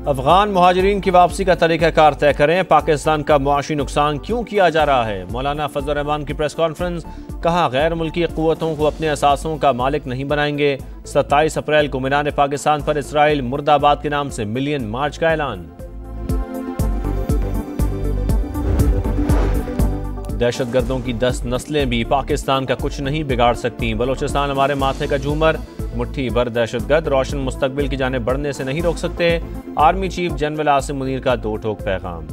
अफगान मुहाजिरीन की वापसी का तरीक़ाकार तय करें, पाकिस्तान का मुआशी नुकसान क्यों किया जा रहा है। मौलाना फजल रहमान की प्रेस कॉन्फ्रेंस, कहा गैर मुल्की क़ुव्वतों को अपने असासों का मालिक नहीं बनाएंगे। 27 अप्रैल को मीनार पाकिस्तान पर इसराइल मुर्दाबाद के नाम से मिलियन मार्च का ऐलान। दहशतगर्दों की 10 नस्लें भी पाकिस्तान का कुछ नहीं बिगाड़ सकती। बलोचिस्तान हमारे माथे का झूमर, मुट्ठी भर दहशतगर्द रोशन मुस्तकबिल की जानिब बढ़ने से नहीं रोक सकते। Army chief general Asim Munir का दो टोक पैगाम।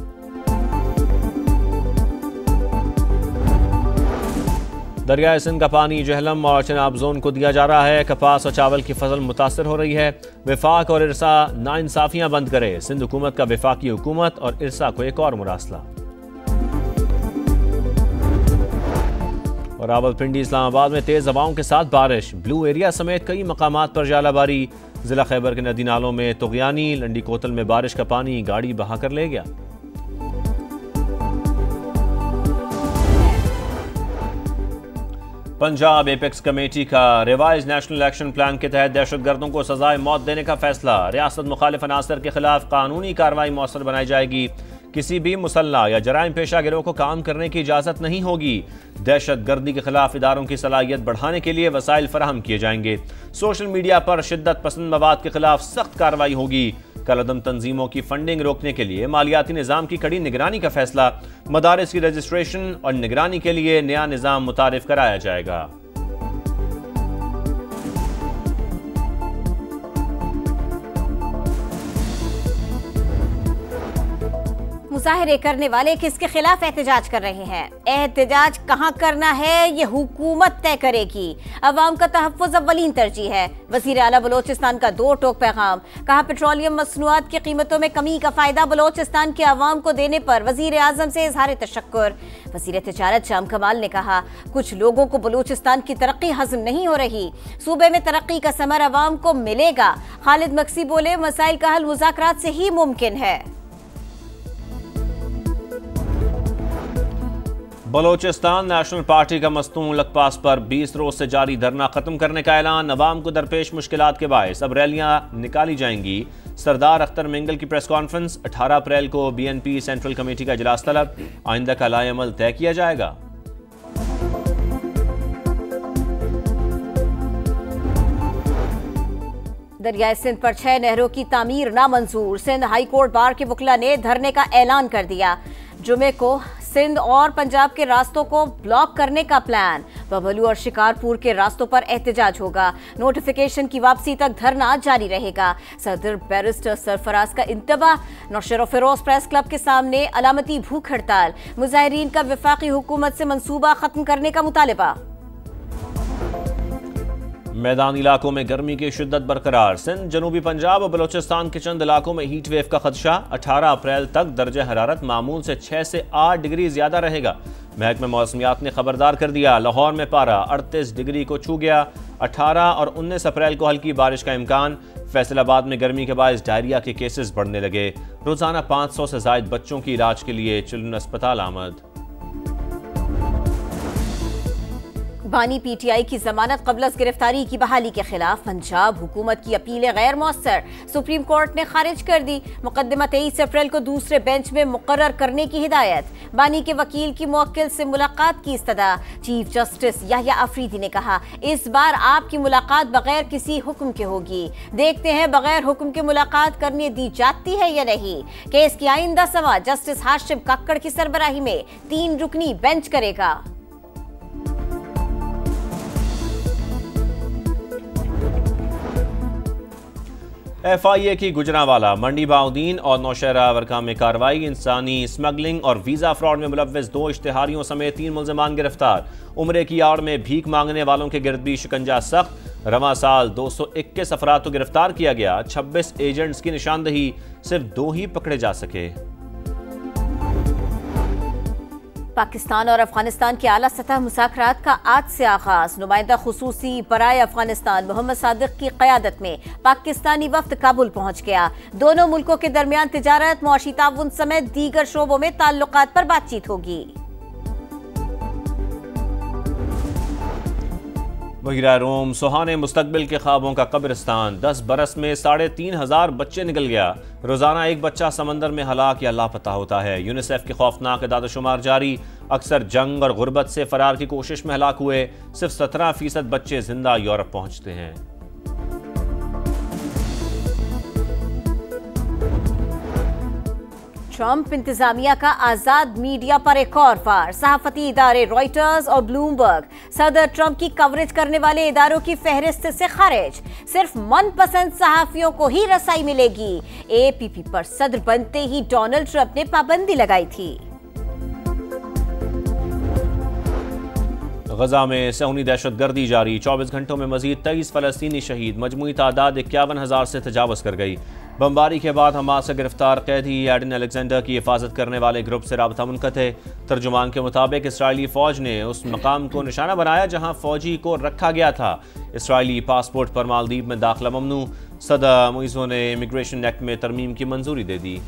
दरियाए सिंध का पानी जहलम और चनाब जोन को दिया जा रहा है। कपास और चावल की फसल मुतासर हो रही है। विफाक और इरसा नाइंसाफियां बंद करे। सिंध हुकूमत का विफाकी हुकूमत और इरसा को एक और मुरासला। और रावलपिंडी इस्लामाबाद में तेज हवाओं के साथ बारिश, ब्लू एरिया समेत कई मकामात पर जालाबारी। जिला खैबर के नदी नालों में तुगयानी, लंडी कोतल में बारिश का पानी गाड़ी बहाकर ले गया। पंजाब एपेक्स कमेटी का रिवाइज नेशनल एक्शन प्लान के तहत दहशतगर्दों को सजाए मौत देने का फैसला। रियासत मुखालिफ अनासर के खिलाफ कानूनी कार्रवाई मौसर बनाई जाएगी। किसी भी मुसल्ला या जराइम पेशा गिरोह को काम करने की इजाजत नहीं होगी। दहशत गर्दी के खिलाफ इदारों की सलाहियत बढ़ाने के लिए वसाइल फराहम किए जाएंगे। सोशल मीडिया पर शिद्दत पसंद मवाद के खिलाफ सख्त कार्रवाई होगी। कलअदम तंजीमों की फंडिंग रोकने के लिए मालियाती निज़ाम की कड़ी निगरानी का फैसला। मदारिस की रजिस्ट्रेशन और निगरानी के लिए नया निज़ाम मुतारिफ कराया जाएगा। मुजाहिरे करने वाले किसके खिलाफ एहतजाज कर रहे हैं? एहतजाज कहां करना है ये हुकूमत तय करेगी। अवाम का तहफ़्फ़ुज़ अव्वलीन तरजीह है। वज़ीर आला बलोचिस्तान का दो टोक पैगाम, कहा पेट्रोलियम मसनूआत की कीमतों में कमी का फायदा बलोचिस्तान के अवाम को देने पर वज़ीर आज़म से इज़हार तशक्कुर। वज़ीर तिजारत शाम कमाल ने कहा कुछ लोगों को बलूचिस्तान की तरक्की हज़म नहीं हो रही, सूबे में तरक्की का समर अवाम को मिलेगा। खालिद मक्सी बोले मसाइल का हल मुज़ाकरात से ही मुमकिन है। बलोचिस्तान नेशनल पार्टी का मस्तून लकपास पर 20 रोज से जारी धरना खत्म करने का ऐलान। अवाम को दरपेश मुश्किलात के बायस अब रैलियां निकाली जाएंगी। सरदार अख्तर मिंगल की प्रेस कॉन्फ्रेंस, 18 अप्रैल को BNP सेंट्रल कमेटी का इजलास तलब, आइंदा का लाएअमल तय किया जाएगा। दरियाए सिंध पर 6 नहरों की तामीर नामंजूर। सिंध हाई कोर्ट बार के वकला ने धरने का ऐलान कर दिया। जुमे को सिंध और पंजाब के रास्तों को ब्लॉक करने का प्लान। बबलू और शिकारपुर के रास्तों पर एहतजाज होगा। नोटिफिकेशन की वापसी तक धरना जारी रहेगा। सदर बैरिस्टर सरफराज का इंतबाह। नौशेर फिरोज प्रेस क्लब के सामने अलामती भूख हड़ताल। मुजाहिरीन का वफाकी हुकूमत से मंसूबा खत्म करने का मुतालबा। मैदानी इलाकों में गर्मी की शिद्दत बरकरार। सिंध, जनूबी पंजाब और बलोचिस्तान के चंद इलाकों में हीट वेव का खदशा। 18 अप्रैल तक दर्जे हरारत मामूल से 6 से 8 डिग्री ज्यादा रहेगा। महकमे मौसमियात ने खबरदार कर दिया। लाहौर में पारा 38 डिग्री को छू गया। 18 और 19 अप्रैल को हल्की बारिश का इम्कान। फैसलाबाद में गर्मी के बायस डायरिया के केसेस बढ़ने लगे। रोजाना 500 से ज्यादा बच्चों की इलाज के लिए चिल्ड्रन अस्पताल आमद। बानी PTI की जमानत कबलस गिरफ्तारी की बहाली के खिलाफ पंजाब हुकूमत की अपीलें गैर मौसर। सुप्रीम कोर्ट ने खारिज कर दी। मुकदमा 23 अप्रैल को दूसरे बेंच में मुकर्रर करने की हिदायत। बानी के वकील की मुवक्किल से मुलाकात की इस्तदा। चीफ जस्टिस याह्या अफरीदी ने कहा इस बार आपकी मुलाकात बगैर किसी हुक्म के होगी। देखते हैं बगैर हुक्म के मुलाकात करने दी जाती है या नहीं। केस की आइंदा समाअत जस्टिस हाशिम कक्कड़ की सरबराही में 3 रुकनी बेंच करेगा। FIA की गुजरांवाला, मंडी बाउद्दीन और नौशहरा वर्का में कार्रवाई। इंसानी स्मगलिंग और वीजा फ्रॉड में मुलव्वस 2 इश्तिहारियों समेत 3 मुल्ज़िमान गिरफ्तार। उम्रे की आड़ में भीख मांगने वालों के गिरद भी शिकंजा सख्त। रवां साल 221 अफराद को गिरफ्तार किया गया। 26 एजेंट्स की निशानदही, सिर्फ 2 ही पकड़े जा सके। पाकिस्तान और अफगानिस्तान के आला सतह मुज़ाकरात का आज से आगाज। नुमाइंदा खुसूसी बराए अफगानिस्तान मोहम्मद सादिक की क़यादत में पाकिस्तानी वफ्द काबुल पहुंच गया। दोनों मुल्कों के दरमियान तिजारत, मुआशी ताउन समेत दीगर शोबों में ताल्लुकात पर बातचीत होगी। बहिरा रोम सुहाने मुस्तकबिल के ख्वाबों का कब्रिस्तान, 10 बरस में 3,500 बच्चे निकल गया। रोजाना एक बच्चा समंदर में हलाक या लापता होता है। यूनिसेफ की खौफनाक इदाद-ओ-शुमार जारी। अक्सर जंग और गुर्बत से फरार की कोशिश में हलाक हुए सिर्फ 17% बच्चे जिंदा यूरोप पहुंचते हैं। ट्रंप इंतजामिया का आजाद मीडिया पर एक और वार। सहाफती इदारे रॉयटर्स और ब्लूमबर्ग सदर ट्रंप की कवरेज करने वाले इदारों की फहरिस्त से खारिज। सिर्फ मनपसंद सहाफियों को ही रसाई मिलेगी। एपीपी पर सदर बनते ही डोनाल्ड ट्रंप ने पाबंदी लगाई थी। गजा में सहूनी दहशतगर्दी जारी। 24 घंटों में मजीद 23 फलस्तीनी शहीद। मजमूई तादाद 51,000 से तजावज़ कर गई। बमबारी के बाद हमास से गिरफ्तार कैदी एडन अलेक्जेंडर की हिफाजत करने वाले ग्रुप से राबता मुनक़ते। तर्जुमान के मुताबिक इसराइली फ़ौज ने उस मकाम को निशाना बनाया जहां फ़ौजी को रखा गया था। इसराइली पासपोर्ट पर मालदीव में दाखिला ममनू। सदर मुइज़ो ने इमिग्रेशन एक्ट में तरमीम की मंजूरी दे दी।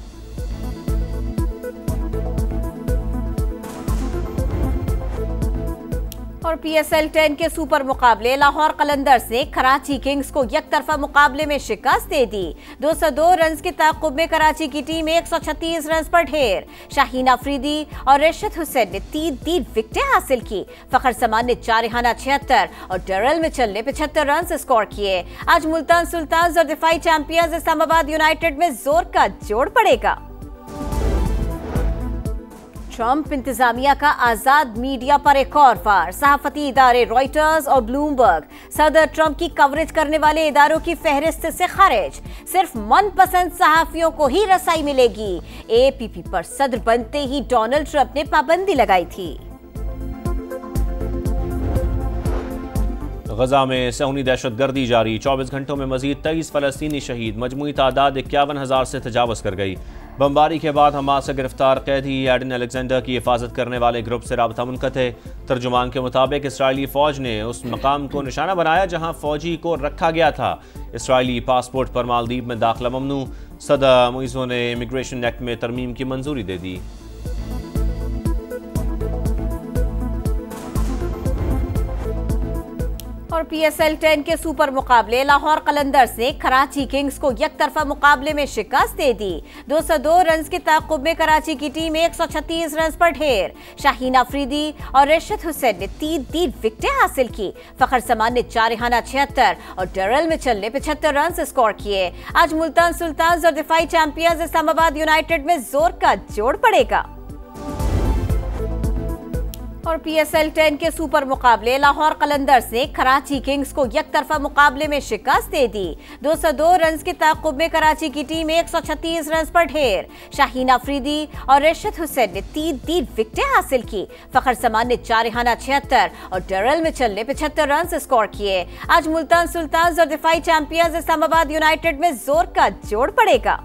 और PSL 10 के सुपर मुकाबले लाहौर कलंदर्स ने कराची किंग्स को यकतरफा मुकाबले में शिकस्त दे दी। 202 रन के ताक़ुब में कराची की टीम 136 रन पर ढेर। शाहीन अफरीदी और रेशद हुसैन ने 3 विकेटें हासिल की। फखर समान ने चारिहाना 76 और डरल में चलने 75 रन स्कोर किए। आज मुल्तान सुल्तान्स और दिफाई चैंपियंस इस्लामाबाद यूनाइटेड में जोर का जोड़ पड़ेगा। ट्रंप इंतजामिया का आजाद मीडिया पर एक और वार। सहाफती इदारे रॉयटर्स और ब्लूमबर्ग सदर ट्रंप की कवरेज करने वाले इदारों की फहरिस्त से खारिज। सिर्फ मनपसंद सहाफियों को ही रसाई मिलेगी। एपीपी पर सदर बनते ही डोनाल्ड ट्रंप ने पाबंदी लगाई थी। गजा में सहूनी दहशतगर्दी जारी। 24 घंटों में मजीद 23 फलस्तीनी शहीद। मजमूई तादाद 51,000 से तजावज़ कर गई। बमबारी के बाद हमास से गिरफ्तार कैदी एडन अलेक्जेंडर की हिफाजत करने वाले ग्रुप से राबता मुनक़ते। तर्जुमान के मुताबिक इसराइली फ़ौज ने उस मकाम को निशाना बनाया जहां फ़ौजी को रखा गया था। इसराइली पासपोर्ट पर मालदीव में दाखिला ममनू। सदर मुइज़ो ने इमिग्रेशन एक्ट में तरमीम की मंजूरी दे दी। और PSL 10 के सुपर मुकाबले लाहौर कलंदर्स ने कराची किंग्स को यकतरफा मुकाबले में शिकस्त दे दी। 202 रन के ताक़ुब में कराची की टीम 136 रन पर ढेर। शाहीन अफरीदी और रेशद हुसैन ने 3 विकेटें हासिल की। फखर समान ने चारिहाना 76 और डरल में चलने 75 रन स्कोर किए। आज मुल्तान सुल्तान्स और दिफाई चैंपियंस इस्लामाबाद यूनाइटेड में जोर का जोड़ पड़ेगा। और PSL 10 के सुपर मुकाबले लाहौर कलंदर्स ने कराची किंग्स को यकतरफा मुकाबले में शिकस्त दे दी। 202 रन के ताक़ुब में कराची की टीम 136 रन पर ढेर। शाहीन अफरीदी और रेशद हुसैन ने 3 विकेटें हासिल की। फखर समान ने चारिहाना 76 और डरल में चलने 75 रन स्कोर किए। आज मुल्तान सुल्तान्स और दिफाई चैंपियंस इस्लामाबाद यूनाइटेड में जोर का जोड़ पड़ेगा।